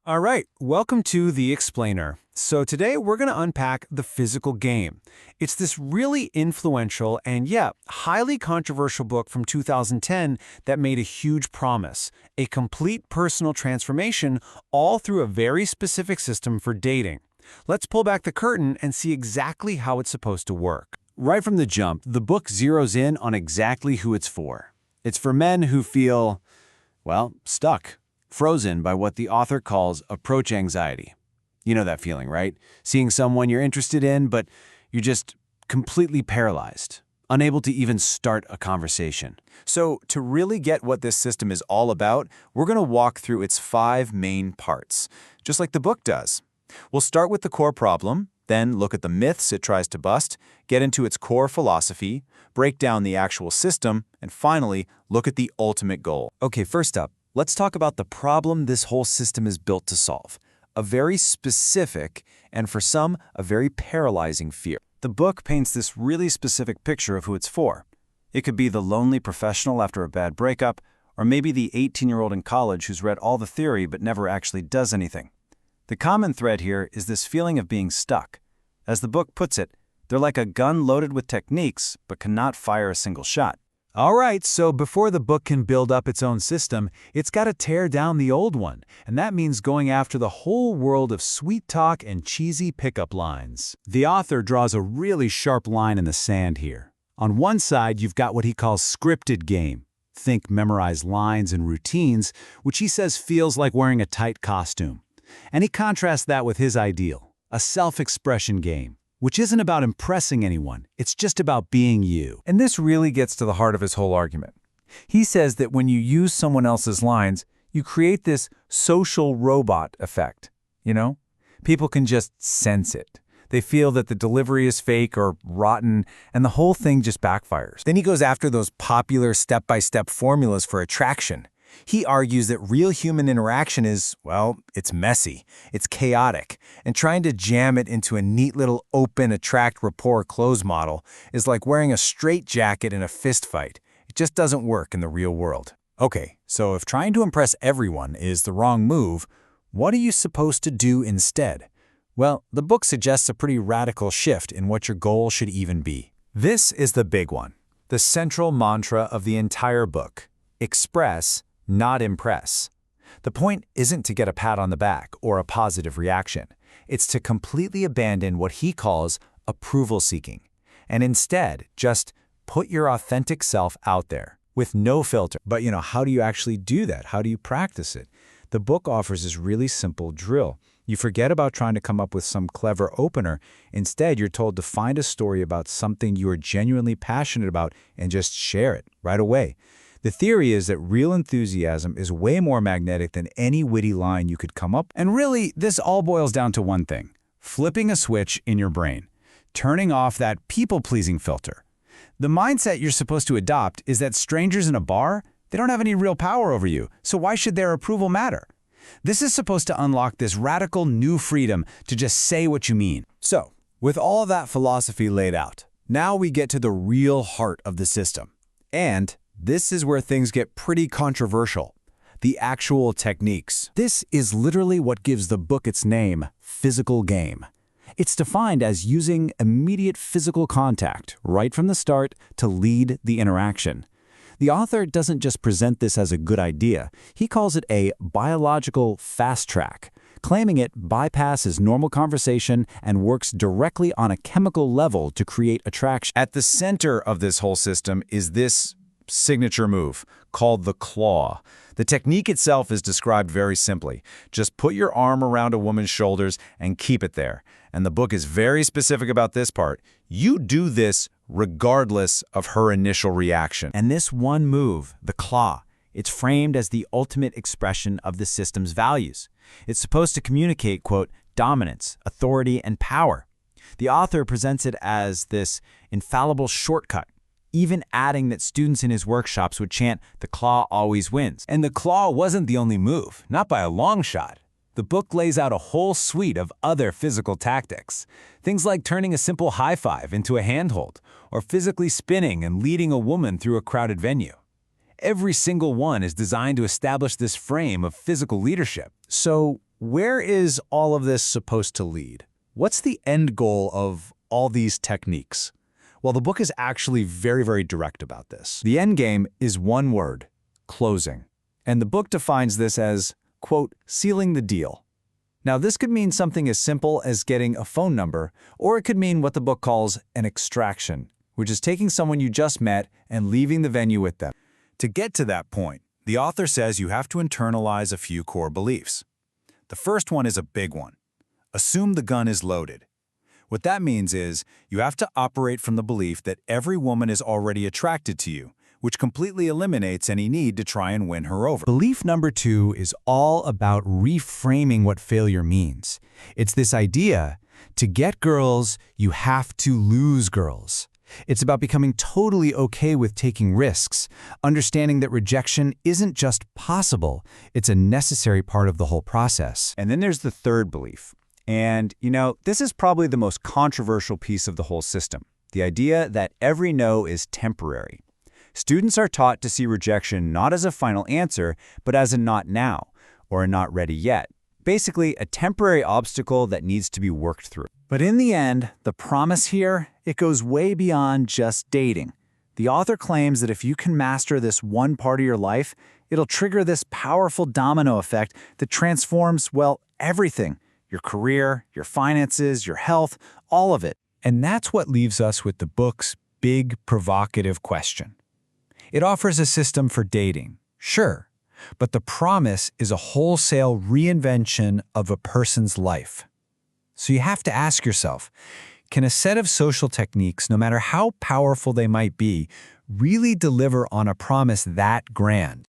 All right, welcome to The Explainer. So today we're going to unpack the physical game. It's this really influential and, highly controversial book from 2010 that made a huge promise, a complete personal transformation, all through a very specific system for dating. Let's pull back the curtain and see exactly how it's supposed to work. Right from the jump, the book zeroes in on exactly who it's for. It's for men who feel, stuck. Frozen by what the author calls approach anxiety. You know that feeling, right? Seeing someone you're interested in, but you're just completely paralyzed, unable to even start a conversation. So to really get what this system is all about, we're going to walk through its 5 main parts, just like the book does. We'll start with the core problem, then look at the myths it tries to bust, get into its core philosophy, break down the actual system, and finally, look at the ultimate goal. Okay, first up, let's talk about the problem this whole system is built to solve. A very specific, and for some, a very paralyzing fear. The book paints this really specific picture of who it's for. It could be the lonely professional after a bad breakup, or maybe the 18-year-old in college who's read all the theory but never actually does anything. The common thread here is this feeling of being stuck. As the book puts it, they're like a gun loaded with techniques but cannot fire a single shot. All right, so before the book can build up its own system, it's got to tear down the old one, and that means going after the whole world of sweet talk and cheesy pickup lines. The author draws a really sharp line in the sand here. On one side, you've got what he calls scripted game. Think memorized lines and routines, which he says feels like wearing a tight costume. And he contrasts that with his ideal, a self-expression game, which isn't about impressing anyone, it's just about being you. And this really gets to the heart of his whole argument. He says that when you use someone else's lines, you create this social robot effect, People can just sense it. They feel that the delivery is fake or rotten, and the whole thing just backfires. Then he goes after those popular step-by-step formulas for attraction. He argues that real human interaction is, it's messy, it's chaotic, and trying to jam it into a neat little open, attract, rapport, close model is like wearing a straitjacket in a fistfight. It just doesn't work in the real world. Okay, so if trying to impress everyone is the wrong move, what are you supposed to do instead? Well, the book suggests a pretty radical shift in what your goal should even be. This is the big one, the central mantra of the entire book. Express, not impress. The point isn't to get a pat on the back or a positive reaction. It's to completely abandon what he calls approval seeking, and instead just put your authentic self out there with no filter. But how do you actually do that? How do you practice it? The book offers this really simple drill. You forget about trying to come up with some clever opener. Instead, you're told to find a story about something you are genuinely passionate about and just share it right away. The theory is that real enthusiasm is way more magnetic than any witty line you could come up. And really, this all boils down to one thing: flipping a switch in your brain, turning off that people-pleasing filter. The mindset you're supposed to adopt is that strangers in a bar, they don't have any real power over you, so why should their approval matter? This is supposed to unlock this radical new freedom to just say what you mean. So, with all of that philosophy laid out, now we get to the real heart of the system. And this is where things get pretty controversial. The actual techniques. This is literally what gives the book its name, Physical Game. It's defined as using immediate physical contact right from the start to lead the interaction. The author doesn't just present this as a good idea, he calls it a biological fast track, claiming it bypasses normal conversation and works directly on a chemical level to create attraction. At the center of this whole system is this signature move called the claw. The technique itself is described very simply. Just put your arm around a woman's shoulders and keep it there. And the book is very specific about this part. You do this regardless of her initial reaction. And this one move, the claw, it's framed as the ultimate expression of the system's values. It's supposed to communicate, quote, dominance, authority, and power. The author presents it as this infallible shortcut, even adding that students in his workshops would chant, "The claw always wins." And the claw wasn't the only move, not by a long shot. The book lays out a whole suite of other physical tactics. Things like turning a simple high five into a handhold, or physically spinning and leading a woman through a crowded venue. Every single one is designed to establish this frame of physical leadership. So, where is all of this supposed to lead? What's the end goal of all these techniques? Well, the book is actually very, very direct about this. The end game is one word: closing. And the book defines this as, quote, sealing the deal. Now, this could mean something as simple as getting a phone number, or it could mean what the book calls an extraction, which is taking someone you just met and leaving the venue with them. To get to that point, the author says you have to internalize a few core beliefs. The first one is a big one. Assume the gun is loaded. What that means is you have to operate from the belief that every woman is already attracted to you, which completely eliminates any need to try and win her over. Belief number 2 is all about reframing what failure means. It's this idea, to get girls, you have to lose girls. It's about becoming totally okay with taking risks, understanding that rejection isn't just possible, it's a necessary part of the whole process. And then there's the third belief. And, this is probably the most controversial piece of the whole system, the idea that every no is temporary. Students are taught to see rejection not as a final answer, but as a not now, or a not ready yet. Basically, a temporary obstacle that needs to be worked through. But in the end, the promise here, it goes way beyond just dating. The author claims that if you can master this one part of your life, it'll trigger this powerful domino effect that transforms, well, everything. Your career, your finances, your health, all of it. And that's what leaves us with the book's big, provocative question. It offers a system for dating, sure, but the promise is a wholesale reinvention of a person's life. So you have to ask yourself, can a set of social techniques, no matter how powerful they might be, really deliver on a promise that grand?